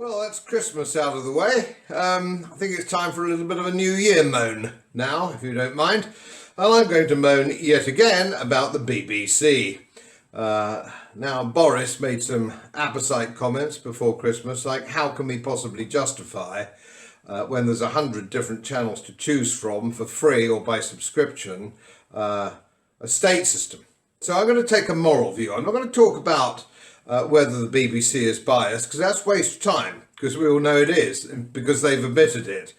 Well, that's Christmas out of the way. I think it's time for a little bit of a New Year moan now, if you don't mind. And I'm going to moan yet again about the BBC. Now, Boris made some apposite comments before Christmas, like how can we possibly justify, when there's 100 different channels to choose from for free or by subscription, a state system. So I'm going to take a moral view. I'm not going to talk about whether the BBC is biased, because that's waste of time, because we all know it is, because they've admitted it.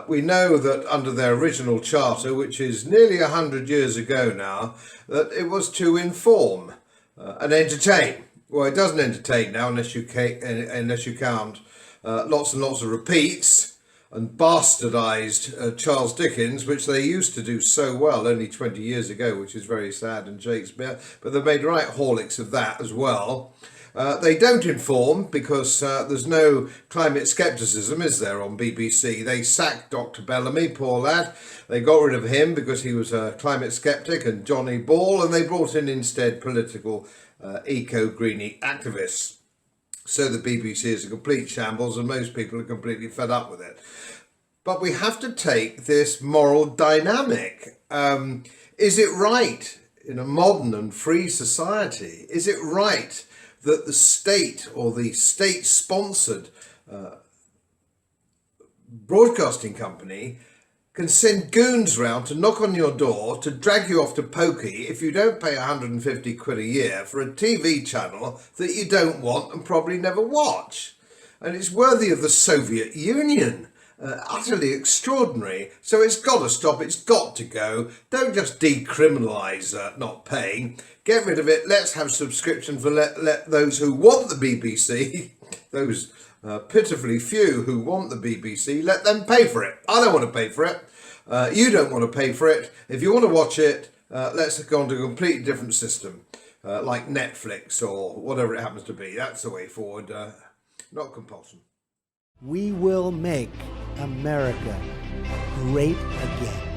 We know that under their original charter, which is nearly 100 years ago now, that it was to inform and entertain. Well, it doesn't entertain now unless you count lots and lots of repeats and bastardised Charles Dickens, which they used to do so well only 20 years ago, which is very sad, and Shakespeare, but they've made right horlicks of that as well. They don't inform because there's no climate scepticism, is there, on BBC? They sacked Dr. Bellamy, poor lad. They got rid of him because he was a climate skeptic, and Johnny Ball, and they brought in instead political eco-greenie activists. So the BBC is a complete shambles, and most people are completely fed up with it. But we have to take this moral dynamic. Is it right in a modern and free society? Is it right that the state or the state-sponsored broadcasting company can send goons round to knock on your door to drag you off to pokey if you don't pay 150 quid a year for a TV channel that you don't want and probably never watch? And it's worthy of the Soviet Union. Utterly extraordinary. So it's got to stop, it's got to go. Don't just decriminalise not paying. Get rid of it. Let's have subscription for let those who want the BBC, those pitifully few who want the BBC, let them pay for it. I don't want to pay for it. You don't want to pay for it. If you want to watch it, let's go on to a completely different system, like Netflix or whatever it happens to be. That's the way forward, not compulsion. We will make America great again.